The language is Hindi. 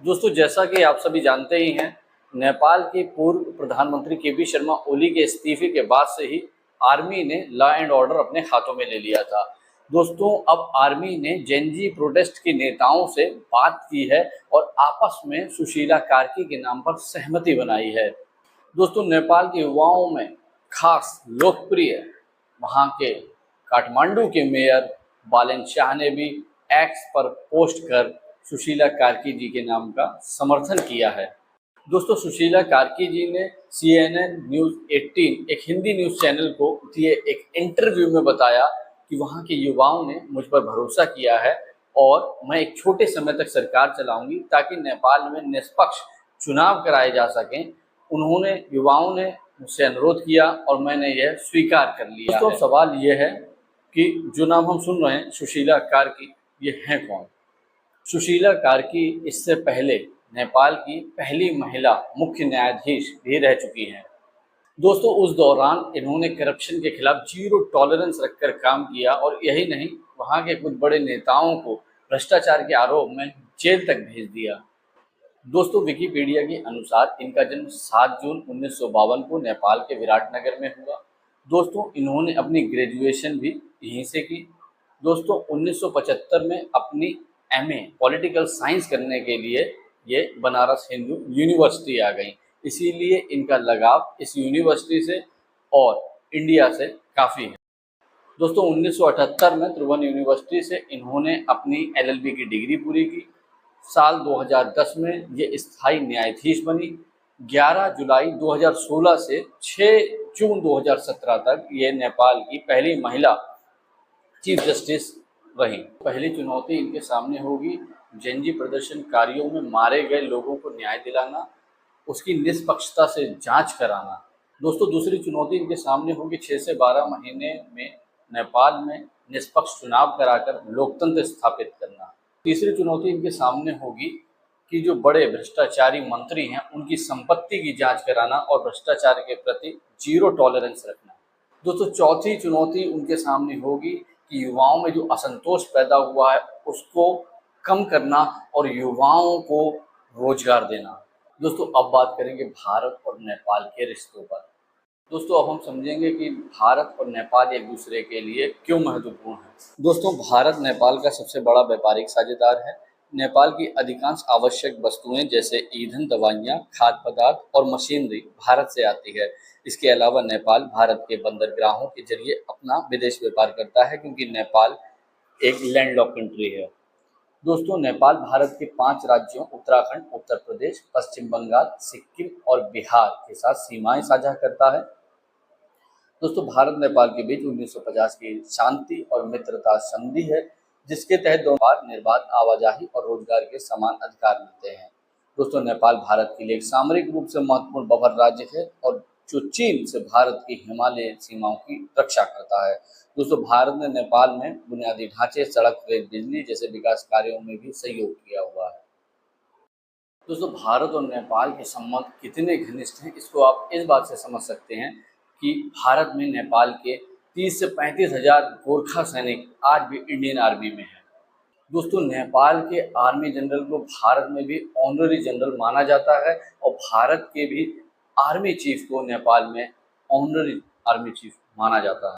दोस्तों, जैसा कि आप सभी जानते ही हैं, नेपाल के पूर्व प्रधानमंत्री केपी शर्मा ओली के इस्तीफे के बाद से ही आर्मी ने लॉ एंड ऑर्डर अपने हाथों में ले लिया था। दोस्तों, अब आर्मी ने जेनजी प्रोटेस्ट के नेताओं से बात की है और आपस में सुशीला कार्की के नाम पर सहमति बनाई है। दोस्तों, नेपाल के युवाओं में खास लोकप्रिय वहाँ के काठमांडू के मेयर बालेन शाह ने भी एक्स पर पोस्ट कर सुशीला कार्की जी के नाम का समर्थन किया है। दोस्तों, सुशीला कार्की जी ने CNN न्यूज़ 18 एक हिंदी न्यूज़ चैनल को दिए एक इंटरव्यू में बताया कि वहाँ के युवाओं ने मुझ पर भरोसा किया है और मैं एक छोटे समय तक सरकार चलाऊंगी ताकि नेपाल में निष्पक्ष चुनाव कराए जा सकें। उन्होंने युवाओं ने मुझसे अनुरोध किया और मैंने यह स्वीकार कर लिया। दोस्तों, सवाल यह है कि जो नाम हम सुन रहे हैं सुशीला कार्की, ये हैं कौन? सुशीला कार्की इससे पहले नेपाल की पहली महिला मुख्य न्यायाधीश भी रह चुकी हैं। दोस्तों, उस दौरान इन्होंने करप्शन के खिलाफ जीरो टॉलरेंस रखकर काम किया और यही नहीं, वहां के कुछ बड़े नेताओं को भ्रष्टाचार के आरोप में जेल तक भेज दिया। दोस्तों, विकिपीडिया के अनुसार इनका जन्म 7 जून 1952 को नेपाल के विराटनगर में हुआ। दोस्तों, इन्होंने अपनी ग्रेजुएशन भी यहीं से की। दोस्तों, 1975 में अपनी MA पॉलिटिकल साइंस करने के लिए ये बनारस हिंदू यूनिवर्सिटी आ गई। इसीलिए इनका लगाव इस यूनिवर्सिटी से और इंडिया से काफ़ी है। दोस्तों, 1978 में त्रिभुवन यूनिवर्सिटी से इन्होंने अपनी LLB की डिग्री पूरी की। साल 2010 में ये स्थायी न्यायाधीश बनी। 11 जुलाई 2016 से 6 जून 2017 तक ये नेपाल की पहली महिला चीफ जस्टिस रही। पहली चुनौती इनके सामने होगी जेनजी प्रदर्शनकारियों में मारे गए लोगों को न्याय दिलाना, उसकी निष्पक्षता से जांच कराना। दोस्तों, दूसरी चुनौती इनके सामने होगी 6 से 12 महीने में नेपाल में निष्पक्ष चुनाव कराकर लोकतंत्र स्थापित करना। तीसरी चुनौती इनके सामने होगी कि जो बड़े भ्रष्टाचारी मंत्री हैं उनकी संपत्ति की जांच कराना और भ्रष्टाचार के प्रति जीरो टॉलरेंस रखना। दोस्तों, चौथी चुनौती उनके सामने होगी कि युवाओं में जो असंतोष पैदा हुआ है उसको कम करना और युवाओं को रोजगार देना। दोस्तों, अब बात करेंगे भारत और नेपाल के रिश्तों पर। दोस्तों, अब हम समझेंगे कि भारत और नेपाल एक दूसरे के लिए क्यों महत्वपूर्ण है। दोस्तों, भारत नेपाल का सबसे बड़ा व्यापारिक साझेदार है। नेपाल की अधिकांश आवश्यक वस्तुएं जैसे ईंधन, दवाइयाँ, खाद्य पदार्थ और मशीनरी भारत से आती है। इसके अलावा नेपाल भारत के बंदरगाहों के जरिए अपना विदेश व्यापार करता है क्योंकि नेपाल एक लैंडलॉक कंट्री है। दोस्तों, नेपाल भारत के 5 राज्यों उत्तराखंड, उत्तर प्रदेश, पश्चिम बंगाल, सिक्किम और बिहार के साथ सीमाएं साझा करता है। दोस्तों, भारत नेपाल के बीच 1950 की शांति और मित्रता संधि है जिसके तहत दोनों निर्बाध आवाजाही और रोजगार के समान अधिकार मिलते हैं। दोस्तों, नेपाल भारत के लिए एक सामरिक रूप से महत्वपूर्ण बफर राज्य है और जो चीन से भारत की हिमालय सीमाओं की रक्षा करता है। दोस्तों, भारत ने नेपाल में बुनियादी ढांचे, सड़क, रेल, बिजली जैसे विकास कार्यों में भी सहयोग किया हुआ है। दोस्तों, भारत और नेपाल के संबंध कितने घनिष्ठ हैं इसको आप इस बात से समझ सकते हैं कि भारत में नेपाल के 30 से 35 हजार गोरखा सैनिक आज भी इंडियन आर्मी में है। दोस्तों, नेपाल के आर्मी जनरल को भारत में भी ऑनररी जनरल माना जाता है और भारत के भी आर्मी चीफ को नेपाल में ऑनररी आर्मी चीफ माना जाता है।